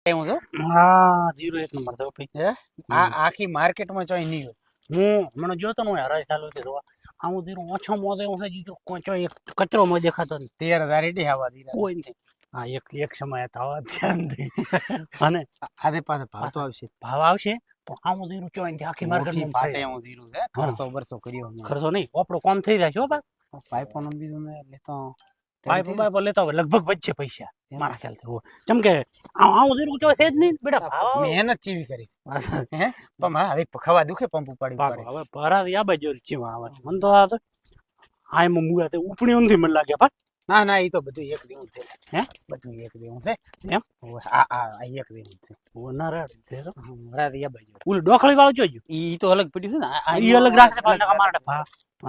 એવું છો હા 01 નંબર તો હે આ આખી માર્કેટમાં ચોય નહીં હોય. હું મને જોતો નો હરાઈ ચાલુ છે જોવા આવું ધીરું ઓછો મોદે હું છે જો કોચો એક કચરો માં દેખાતો નથી 13,000 રેડી હવા દીધા કોઈ નહીં. હા એક સમય થવા ધ્યાન દે અને આને પાસે ભાવ તો આવશે ભાવ આવશે પણ આવું ધીરું ચોઈ નથી આખી માર્કેટ મોટી માં પાટે હું ધીરું છે ખર્ચો બરસો કર્યો મેં. ખર્ચો નહીં આપણો કામ થઈ જાય છે હો બા પાઇપો નો બીજું મેં લેતો પાઇપ લેતા હોય લગભગ વધશે પૈસા મારા ખ્યાલથી હો જેમ કે આવું ધીરું ચોઈ છે જ નહીં બેટા ભાવ મહેનત ચીવી કરી હે પણ હા હવે ખવા દુખે પંપ ઉપાડી ભાગ ઉપાડી હવે પરા આ બાજુ ચીવા આવે છે મને તો આ તો આય માં મુગા તે ઉપણી નથી મને લાગે પણ ના ના એ તો બધું એક દેવું છે હે બધું એક દેવું છે એમ ઓય, આ એક દેવું છે ઓ ના રાડ દે તો રાત યા બાજુ ઓલું ડોખળી વાળું જોજો ઈ તો અલગ પડ્યું છે ને ઈ અલગ રાખશે પણ નકા મારે ભા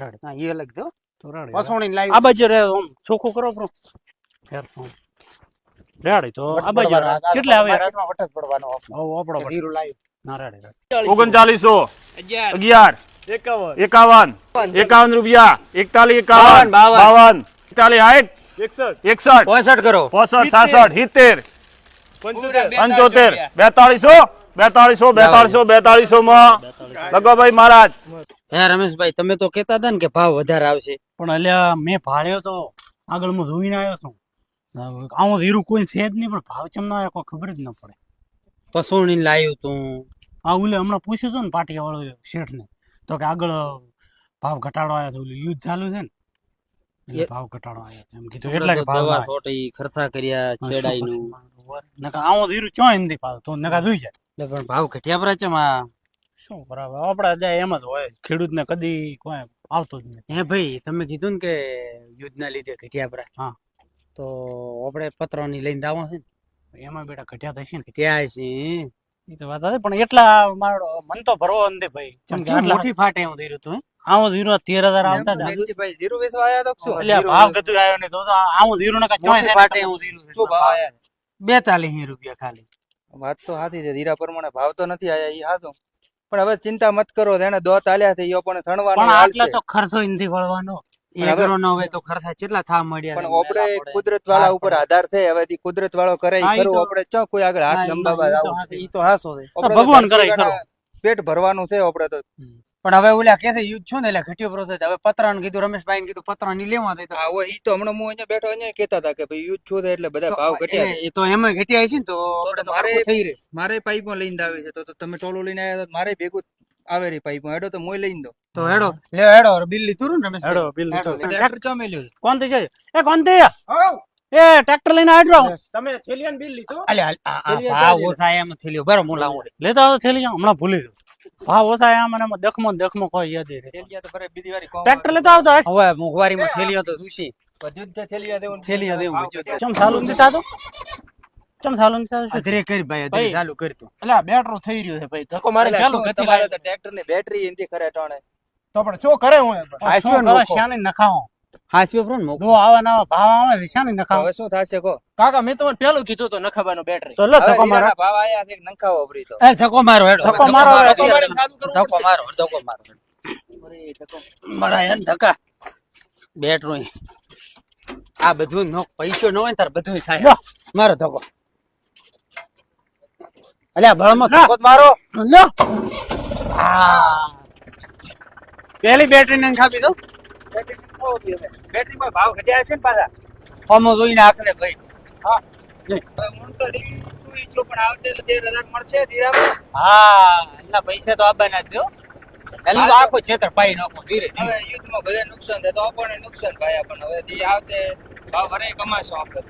રાડ હા ઈ અલગ જો તો રાડ પસોણી લાવી આ બાજુ રે આમ ચોખ્ખું કરો બ્રો ફેર ફોન રાડ તો આ બાજુ કેટલે આવે રાતમાં વટક પડવાનો આપણો ધીરું લાવી ના રાડ 3900 11 11 51 રૂપિયા 41 51 52 41 61 65 કરો 65 66 70 75 4200 માં લગો ભાઈ મહારાજ. હે રમેશભાઈ તમે તો કહેતા હતા ને કે ભાવ વધારે આવશે પણ અલ્યા મેં ભાળ્યો તો આગળ હું જોઈને આવ્યો છું આવું હીરું કોઈ છે જ નહીં પણ ભાવ ચમ ના આવ્યો કોઈ ખબર જ ન પડે પસોણી લાવ્યું તું આ ઓલે હમણાં પૂછ્યું હતું ને પાટિયા વાળો શેઠ ને તો કે આગળ ભાવ ઘટાડો આવ્યો તો ઓલું યુદ્ધ ચાલુ છે ને એટલે ભાવ ઘટાડો આવ્યો એમ કીધું એટલે કે ભાવ દવા છોટી ખર્ચા કર્યા છેડાઈનું નકા આવું હીરું ચોય નથી ભાવ તો નકા જોઈ જાય એટલે પણ ભાવ ઘટ્યા પર છે માં શું બરાબર આપડા જાય એમ જ હોય ખેડૂત ને કદી કોઈ આવતો જ નથી હે ભાઈ તમે કીધું ને કે યુદ્ધ ના લીધે ઘટ્યા પર હા તો આપણે પત્રોની લઈને આવો છે ને એમાં બેટા ઘટ્યા થશે ને ત્યાં છે એ તો વાત હતી પણ એટલા મારો મન તો ભરવો નથી ભાઈ જેમ કે આટલા મોટી ફાટે હું ધીરું તું આવું ધીરું 13,000 આવતા હતા ભાઈ ધીરું વેચવા આયા તો શું એટલે ભાવ ગતું આવ્યો નહીં તો આવું ધીરું નકા ચોય ફાટે હું ધીરું શું ભાવ આયા 42 રૂપિયા ખાલી વાત તો સાચી છે ધીરા પ્રમાણે ભાવ તો નથી આયા ઈ હાચું પણ હવે ચિંતા મત કરો એને દોત આલ્યા છે ઈ પણ થણવાનો પણ હાલ આટલા છે તો ખર્ચો નથી વળવાનો એગરો ન હોય તો ખર્ચા કેટલા થા મળ્યા પણ આપણે કુદરત વાળા ઉપર આધાર છે હવે ઈ કુદરત વાળો કરે ઈ હા, ઈ ખરું તો- આપણે ચો કોઈ આગળ હાથ લંબાવા જાવ ઈ તો હાસો છે આપણે ભગવાન કરે તો ખરું. પેટ ભરવાનું છે આપણે તો પણ હવે ઓલા કે છે યુદ્ધ છું ને એટલે ઘટ્યો પ્રોસેસ હવે પતરાને કીધું રમેશભાઈ ને કીધું પતરા ની લેવા દે તો હા હોય ઈ તો હમણાં હું અહીંયા બેઠો અહીંયા કહેતા હતા કે ભાઈ યુદ્ધ છું છે એટલે બધા ભાવ ઘટ્યા છે. એ તો એમાં ઘટ્યા છે ને તો તો આપણે તો મારે હરખું થઈ રહે મારે પાઇપો લઈને આવે છે તો તમે ટોલો લઈને આવ્યા તો મારે ભેગું આવે રી પાઇપો હેડો તો મોય લઈને દો તો હેડો લે હેડો બિલ લીધું ને રમેશભાઈ હેડો બિલ લીધું. ટ્રેક્ટર ચો મેલ્યું છે કોણ થઈ જાય એ કોણ થઈ એ ટ્રેક્ટર લઈને આડરો તમે થેલિયાન બિલ લીધો અલે આ ભાવ ઓછા એમ થઈ લ્યો બરાબર હું લાવું લેતા આવો થેલી જાઓ, હમણાં ભૂલી ગયો ભાવ ઓછા આયા મને દખમો કોઈ યાદ નહીં રહે. થેલિયા તો ભરે બીજી વારી કોમ ટ્રેક્ટર લેતા આવતો હેડ. હવે મોંઘવારીમાં થેલીઓ તો દૂષી બધું જ થેલિયા દેવું ને થેલીઓ દેવું બધું. ચમ ચાલુ નથી થતું ચમ ચાલુ નથી થતું શું? અધરે કરી ભાઈ અધરે ભાઈ. ચાલુ કરી તું એટલે આ બેટરો થઈ રહ્યો છે ભાઈ ધક્કો મારે અલા, ચાલુ શું ગતિ તમારે લાગે. તો ટ્રેક્ટર ની બેટરી એનથી ખરે ટાણે તો પણ શું કરે હું આ શું કરે? શાની નખાવો હાચવે પ્રો ને દો આવા નવા ભાવ આવે છે શાની નખાવો હવે શું થશે કો કાકા મેં તમને પેલું કીધું તો નખાબાનો બેટરી તો લો હવે ધક્કો મારો હીરાના ભાવ આયા છે નંખાવો ભરી તો એ ધક્કો મારો હેડો ધક્કો મારો હવે. ધક્કો મારીને ચાલુ કરવું ધક્કો મારો ધક્કો મારો મારા હેન ધક્કા બેટરો આ બધું નો પૈસો ન હોય ને તાર બધું થાય લો. મારો ધક્કો અલ્યા ભળમાં ધક્કો જ મારો લો આ પેલી બેટરી ને ખાપી દો બેટરી માં ભાવ ઘટ્યા છે ને પાછા ફોમો જોઈને આખરે ભાઈ હવે હું તો રીતું એટલું પણ આવતે તો 13,000 મળશે ધીરામાં હા એના પૈસા તો આપવાના જ દો એનું તો આખો છેતર પાઈ નાખો ધીરે હવે યુદ્ધમાં બધે નુકસાન થાય તો આપણને નુકસાન ભાઈ આપણને હવે દી આવતે ભાવ વરે કમાશો આપણે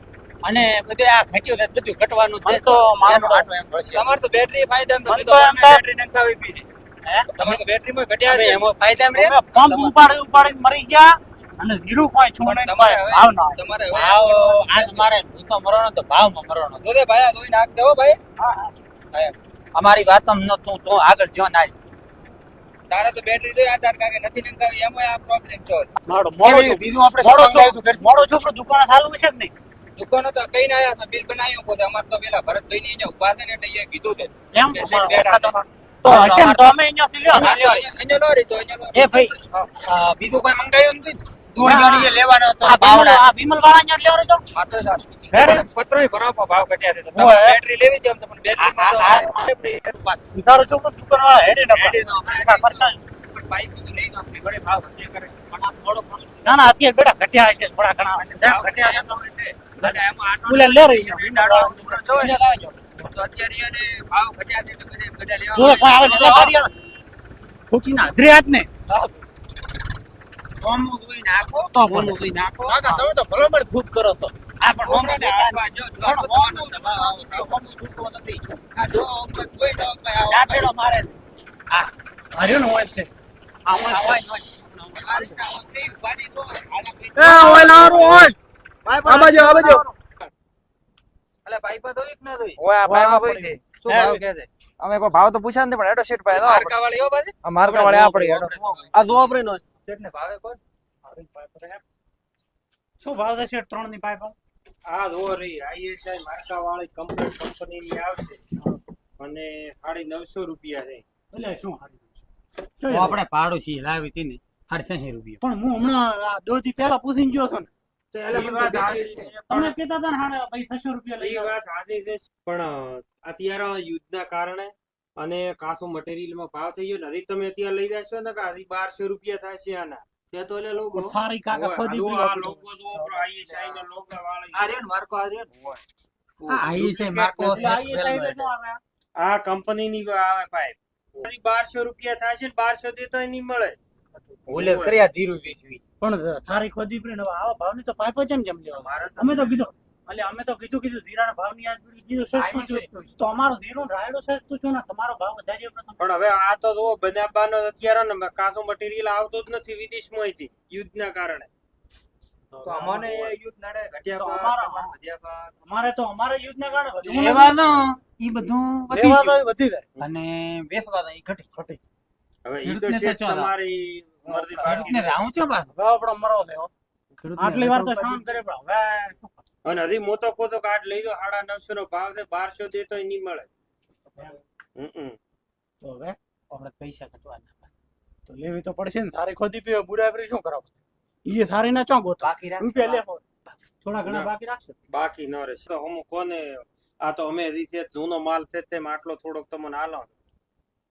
અને બધે આ ઘટ્યું છે બધું ઘટવાનું જ મને છે. તો મારો એનો આટલો એમ પડશે. તમારે તો બેટરી ફાયદા તમે મને તો તો એમ થાય- બેટરી નંખાવી પીધી હે? તમારે તો બેટરી માં ઘટ્યા હવે છે એમાં ફાયદા એમ રે ને? પંપ ઉપાડીને મરી ગયા અને હીરું કોઈ છું નહીં તમારે હવે ભાવ ના તમારે હવે ભાવ આ તમારે ભૂખો મરવાનો તો ભાવમાં મરવાનો દોદે ભાઈ આ ધોઈ નાખ દેવો ભાઈ અમારી વાત તું આગળ જો ના તારે તો બેટરી દોઈ આધાર કાકે નથી નંખાવી એમાં આ પ્રોબ્લેમ છે મારો મોડો કેવી? બીજું આપણે મોડો શું મંગાવ્યું હતું? મોડો છોકરો દુકાને ચાલુ છે જ નહીં દુકાનો તો કઈ ના આયા છે બિલ બનાવ્યું પોતે અમારે તો પેલા ભરતભાઈ ની અહીંયા ઉભા છે ને એટલે એ કીધું છે એમ કે સીટ બેઠા છે. તો હશે ને તો અમે અહીંયાથી લ્યો ને. અહીંયા નો રહી તો અહીંયા નો એ ભાઈ બીજું કોઈ મંગાવ્યું નથી દોઢિયાની એ લેવાનો હતો આ પાવડા વિમલ વાળા અહીંયા લેવાનો તો આ તો સારું પત્રોય ભરાવો ભાવ ઘટ્યા છે તો ઓય. તમારે બેટરી લેવી છે એમ તો પણ બેટરીમાં તો તારો છોકરો દુકાનવાળા હેડે ના પડે. પણ પાઇપ તો લઈ લો આપણે ઘરે ભાવ ઘટે કરે પણ આ થોડો ઘણો ના ના અત્યારે બેટા ઘટ્યા હશે થોડા ઘણા ઘટ્યા છે તો એટલે અને એમાં આટલો બોલે લે રહી વીંડાળો પૂરો જોવે ને તો અત્યારે એને ભાવ ઘટ્યા છે એટલે બધા લેવા જો કોઈ આવે ને એટલે ગાડી આવે ખોટી ના અધરે હાથ ને હોમું ધોઈ નાખો તો હોમું ધોઈ નાખો કાકા તમે તો ભલામણ ખૂબ કરો છો આ પણ હોમું હોમું દેખાડવા જો જો પણ હોમું હોમું છૂટતો નથી આ જો કોઈ આ પેલો મારે આ હાર્યો ને હોય છે આ હોય એ ઓય લારો ઓય આ બાજુ એટલે પાઇપ ધોઈ કે ના ધોઈ ઓય આ ભાઈ કોઈ છે શું ભાવ કહે છે અમે કોઈ ભાવ તો પૂછ્યા નથી પણ હેડો સીટ પાય માર્કા વાળી હો બાજુ આ માર્કા વાળે આ પડી હેડો આ જો આપણે નો શેઠને ભાવે કોણ શું ભાવ થશે 3 ની પાઇપ આ જો રહી આઈએસઆઈ માર્કા વાળી કંપનીની આવશે અને 950 રૂપિયા છે એટલે શું હારી તો આપણે ભાડું છીએ લાવી હતી ને 60 રૂપિયા પણ હું હમણાં આ 2 દી પહેલા પૂછીને ગયો છું ને તો એટલે ઈ વાત સાચી છે. તમે કહેતા હતા ને હાડે ભાઈ 600 રૂપિયા લઈ એ આવો. વાત સાચી છે પણ અત્યારે યુદ્ધના કારણે અને કાચું મટીરિયલમાં ભાવ થઈ ગયો ને હજી તમે અત્યારે લઈ જશો ને કે હજી 1200 રૂપિયા થશે આના તે તો એટલે લોકો સારી કાકા ખોદી આ પીવા લોકો જો આઈએસઆઈ ના લોકો વાળી આ રહ્યો ને માર્કો આ રહ્યો ને. આ આઈએસઆઈ માર્કો એટલે આ એ સાઈડે શું આવે આ કંપનીની આવે પાઇપ હજી 1200 રૂપિયા થશે ને 1200 દેતો નહીં મળે ઓલે કર્યા ધીરું વેચવી પણ સારી ખોદી પીને હવે આવા ભાવની તો પાઇપ જ કેમ લેવા મારે તો અમે તો કીધું ધીરાના ભાવની આજ કીધું સસ્તું છે તો અમારો ધીરો રાયડો સસ્તું છે ને તમારો ભાવ વધારે પ્રથમ પણ હવે આ તો જો બનાવવાનો અત્યારે ને કાચું મટીરિયલ આવતો જ નથી વિદેશમાંથી યુદ્ધના કારણે તો અમને એ યુદ્ધ નડે ઘટ્યા તો ભાવ, અમારા- તમારે વધ્યા ભાવ. અમારે યુદ્ધના કારણે વધુ લેવાનો ઈ બધું વધી લેવા ગયું તો વધી જાય અને વેચવા તો ઈ ઘટી હવે ઈ તો ખેડૂતને છે તો ચાલો. તમારી મરજી બાકી ખેડૂતને રાહું છો પાછું હવે આપણો મરો થયો આટલી વાર તો શાંત કરે પણ હવે શું કરે? અને હજી મોટો કોતો કાર્ડ લઈ દો 950 નો ભાવ છે 1200 દે તો નહીં મળે તો હવે આપણે પૈસા કટવાના તો લેવી તો પડશે ને સારી ખોદી પીવે બુરાબરી શું કરાવ ઈ સારી ના ચો ગોતો બાકી રાખજો. રૂપિયા લે થોડા ઘણા ના. બાકી રાખશે બાકી ન રહેશે તો હું કોને આ તો અમે રીસે જૂનો માલ છે તેમ આટલો થોડોક તમને હાલો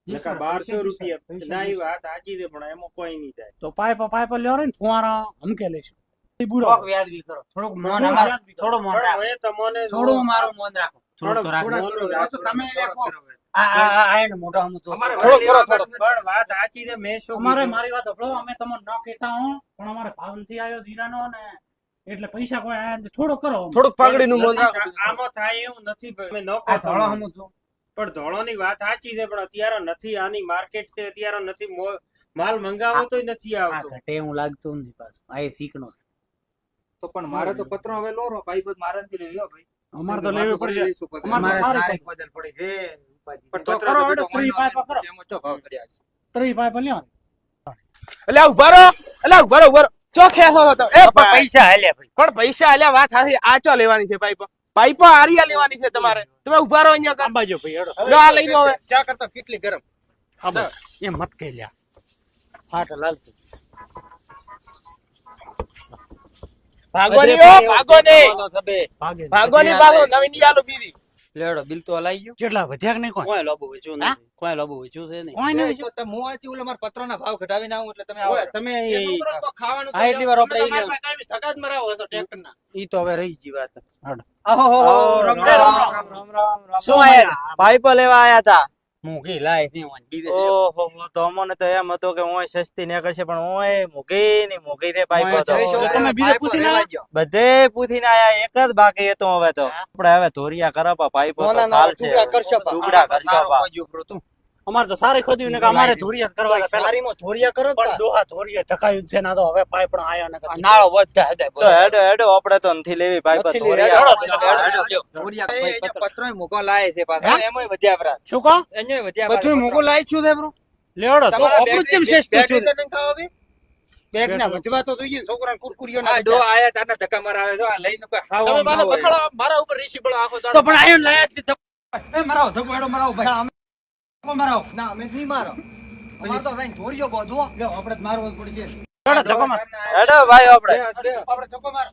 નકા 1200 રૂપિયા ના ઈ વાત સાચી છે પણ એમાં કોઈ નહીં થાય તો પાઇપ લ્યો ને ફુવારા હમકે લેશું ઈ બુરો થોડોક વ્યાજબી કરો થોડુંક મોન અમારું થોડું મોન પણ રાખો હવે તમને થોડું અમારું મોન રાખો થોડુંક તો રાખો તો તમે લેખો આ એને મોઢા હમું તો અમારે થોડો લેવા થોડો નથી. પણ વાત સાચી છે મેં શું અમારે કીધું? મારી વાત સાંભળો અમે તમને ન કહેતા હો પણ અમારે ભાવ નથી આવ્યો ધીરાનો ને એટલે પૈસા કોઈ આયા નથી. થોડો કરો થોડુંક પાઘડીનું મોલ નથી રાખો આમાં થાય એવું નથી ભાઈ. અમે ન આ કહો ધોળો તમને. હમું તો પણ ધોળોની વાત સાચી છે પણ અત્યારે નથી આની માર્કેટ છે અત્યારે નથી માલ મંગાવો તોય નથી આ આવતો ઘટે એવું લાગતું નથી પાછું આ એ શીખનો તો પણ મારે તો પત્રો હવે લો પાઇપ જ મારે નથી લેવી હો ભાઈ. અમારે તો લેવી પડશે લઈશું પત્ર. અમારે અમારે સારી સારી બદલ પડી છે પણ તો પત્ર કરો તો હેડો, બેટો ત્રી પાઇપ કરો. એમાં ચો ભાવ કર્યા છે. ત્રી પાઇપ લ્યો એટલે ઉભા રહો ચો ખેસો હતો એ ભાઈ પૈસા હાલ્યા ભાઈ પણ પૈસા આલ્યા વાત હાથી આ ચો લેવાની છે પાઇપ આરિયા લેવાની છે તમારે તમે ઉભા રહો અહીંયા કર. અંબાજો ભાઈ હેડો લો આ લઈ લો હવે ચા કરતા કેટલી ગરમ હા બસ એ મત કહી લ્યા હા તો લાલ ભાગોની ઓ ભાગોની ભાગે ભાગોની ભાગો નવી ની આલો બીજી લેવડો બિલ તો હલાઈ ગયું. કેટલા વધ્યા કે નહીં કોઈ કોઈ લોબો વેચ્યું હા? નથી કોઈ લોબો વેચ્યું છે નહીં કોઈ નહીં તો તમે હું અહીંથી ઓલા મારા પત્રના ભાવ ઘટાડીને આવું એટલે તમે ઓય, આવો. તમે એનું કરો તો ખાવાનું હા, એટલી વાર આપણે ઈ તમારે પાસે કાંઈ ધક્કા જ મરાવો છો ટ્રેક્ટરના. ઈ તો હવે રહી ગઈ વાત આહો રામ રામ. શું આયા પાઇપ લેવા આયા હતા મૂકી લાય છે વાન બીજે ઓહો તો અમને તો એમ હતો કે ઓય સસ્તી નીકળશે પણ ઓય મોઘી ની મોઘી છે પાઇપો તો જઈશું. તમે બીજે પૂછીને આયા? બધે પૂછીને આયા એક જ બાકી હતો હવે તો આપણે હવે ધોરિયા કરપા પાઇપો તો ચાલ છે ટુકડા કરશો પા અમારે તો સારી ખોદી ને કે અમારે ધોરિયા જ કરવા હતા પહેલા. ધોરિયા કરો પણ ડોહા ધોરિયા ધકાયું છે ના તો હવે પાઇપ પણ આયા ને કદી. નાળો વધતા હતા તો હેડો હેડો આપણે તો નથી લેવી પાઇપો નથી લેવી. ધોરિયા પત્રો મોકો લાય છે પાછા એમાંય વધ્યા વરા. શું કહો એનોય વધ્યા બધું વરા. મોકો લાઈ છું છે બ્રો લેવડો તો તમારે આપણું જ બેટરી- કેમ સસ્તું બેટરી છે તો નહીં ખાવા બી? પેટ ના વધવા તો જોઈએ ને છોકરાને કુરકુરીઓ આ ના ડો આયા તારના ધક્કા મરાવે તો આ લઈને કોઈ હાવ તમે આમ ના પાછા હોય. બખડો મારા ઉપર રીસી બળો આખો દાડો. તો પણ આયો લાયા જ નથી. એ મરાવો ધક્કો એડો મરાવો ભાઈ ધક્કો મરાવો ના અમે નહીં મારો અમાર તો ભાઈ ધોરિયો ગોધવો. લ્યો આપણે જ મારવો જ પડશે લેવડો ધક્કો માર. હેડો ભાઈ આપણે આપણે ધક્કો માર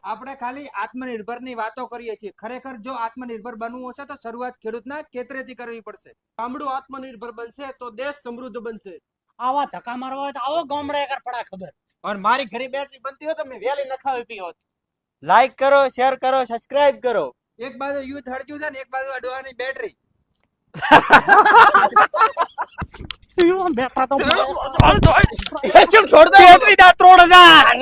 આપણે ખાલી આત્મનિર્ભર ની વાતો કરીએ છીએ. ખરેખર જો આત્મનિર્ભર બનવું હશે તો શરૂઆત ખેડૂતના ખેતરેથી કરવી પડશે. ગામડું આત્મનિર્ભર બનશે તો દેશ સમૃદ્ધ બનશે. આવા ધક્કા મારવા હોય તો આવો ગામડે એકર પડા ખબર. અને મારી ઘરે બેટરી બનતી હોય તો મેં વેલી નખાવી પી હોત. લાઈક કરો, શેર કરો, સબસ્ક્રાઇબ કરો. એક બાજુ યુથ હળજ્યું છે ને એક બાજુ અડવાની બેટરી. બેઠા તો બેટરી દા 3000